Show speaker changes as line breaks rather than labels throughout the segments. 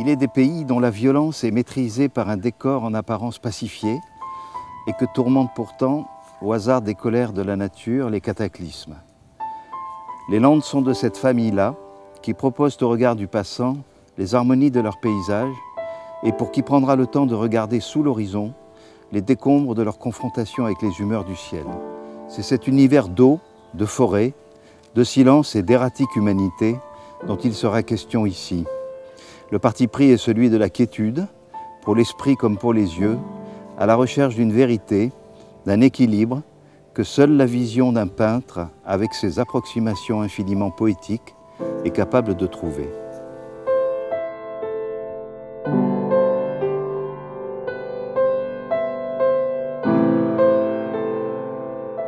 Il est des pays dont la violence est maîtrisée par un décor en apparence pacifié et que tourmentent pourtant, au hasard des colères de la nature, les cataclysmes. Les Landes sont de cette famille-là, qui proposent au regard du passant les harmonies de leur paysage et pour qui prendra le temps de regarder sous l'horizon les décombres de leur confrontation avec les humeurs du ciel. C'est cet univers d'eau, de forêt, de silence et d'erratique humanité dont il sera question ici. Le parti pris est celui de la quiétude, pour l'esprit comme pour les yeux, à la recherche d'une vérité, d'un équilibre que seule la vision d'un peintre, avec ses approximations infiniment poétiques, est capable de trouver.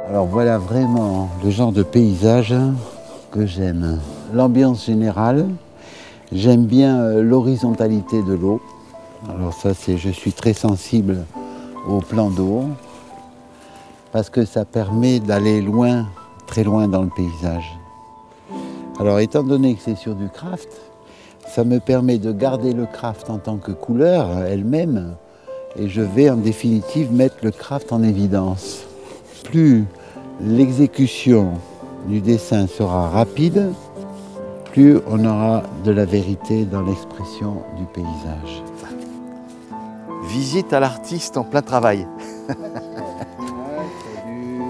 Alors voilà vraiment le genre de paysage que j'aime. L'ambiance générale, j'aime bien l'horizontalité de l'eau. Alors ça, je suis très sensible au plan d'eau parce que ça permet d'aller loin, très loin dans le paysage. Alors étant donné que c'est sur du craft, ça me permet de garder le craft en tant que couleur elle-même et je vais en définitive mettre le craft en évidence. Plus l'exécution du dessin sera rapide, plus on aura de la vérité dans l'expression du paysage.
Visite à l'artiste en plein travail.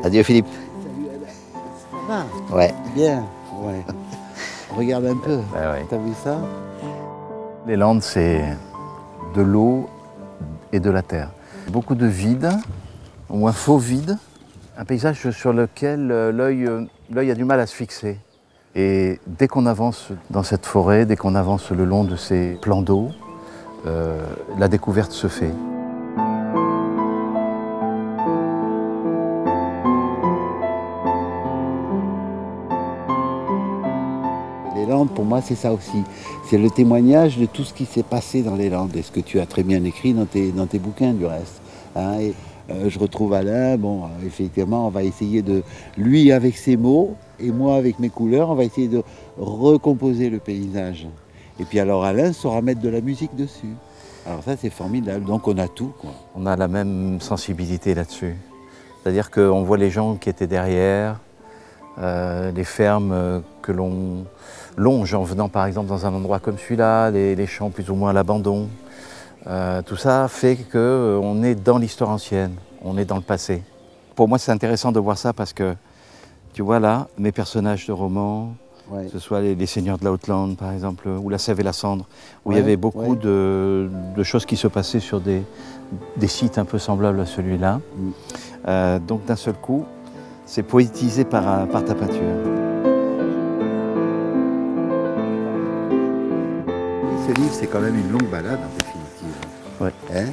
Adieu Philippe.
Ça va ?
Ouais.
Bien, ouais. Regarde un peu,
Ouais.
t'as vu ça ?
Les Landes, c'est de l'eau et de la terre. Beaucoup de vide, ou un faux vide. Un paysage sur lequel l'œil a du mal à se fixer. Et dès qu'on avance dans cette forêt, dès qu'on avance le long de ces plans d'eau, la découverte se fait.
Les Landes, pour moi, c'est ça aussi. C'est le témoignage de tout ce qui s'est passé dans les Landes, et ce que tu as très bien écrit dans tes bouquins, du reste. Hein, je retrouve Alain, bon, effectivement, on va essayer de, lui avec ses mots, et moi avec mes couleurs, on va essayer de recomposer le paysage. Et puis alors Alain saura mettre de la musique dessus. Alors ça, c'est formidable, donc on a tout, quoi.
On a la même sensibilité là-dessus. C'est-à-dire qu'on voit les gens qui étaient derrière, les fermes que l'on longe en venant par exemple dans un endroit comme celui-là, les champs plus ou moins à l'abandon. Tout ça fait qu'on est dans l'histoire ancienne, on est dans le passé. Pour moi, c'est intéressant de voir ça parce que, tu vois là, mes personnages de romans,
Ouais.
que ce soit les Seigneurs de la Haute-Lande par exemple, ou La Sève et la Cendre, où il y
Ouais,
avait beaucoup
ouais.
de choses qui se passaient sur des sites un peu semblables à celui-là. Donc d'un seul coup, c'est poétisé par ta peinture.
Ce livre, c'est quand même une longue balade, en définitive.
Ouais.
Hein ?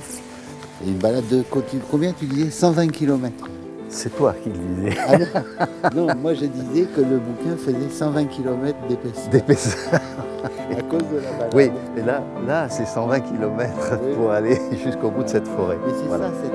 Et une balade de combien tu disais ? 120 km.
C'est toi qui le disais.
Ah non, moi je disais que le bouquin faisait 120 km d'épaisseur. À cause de la balade.
Oui, et là c'est 120 km
Oui.
pour aller jusqu'au bout de cette forêt.
Mais c'est
Voilà.
ça, cette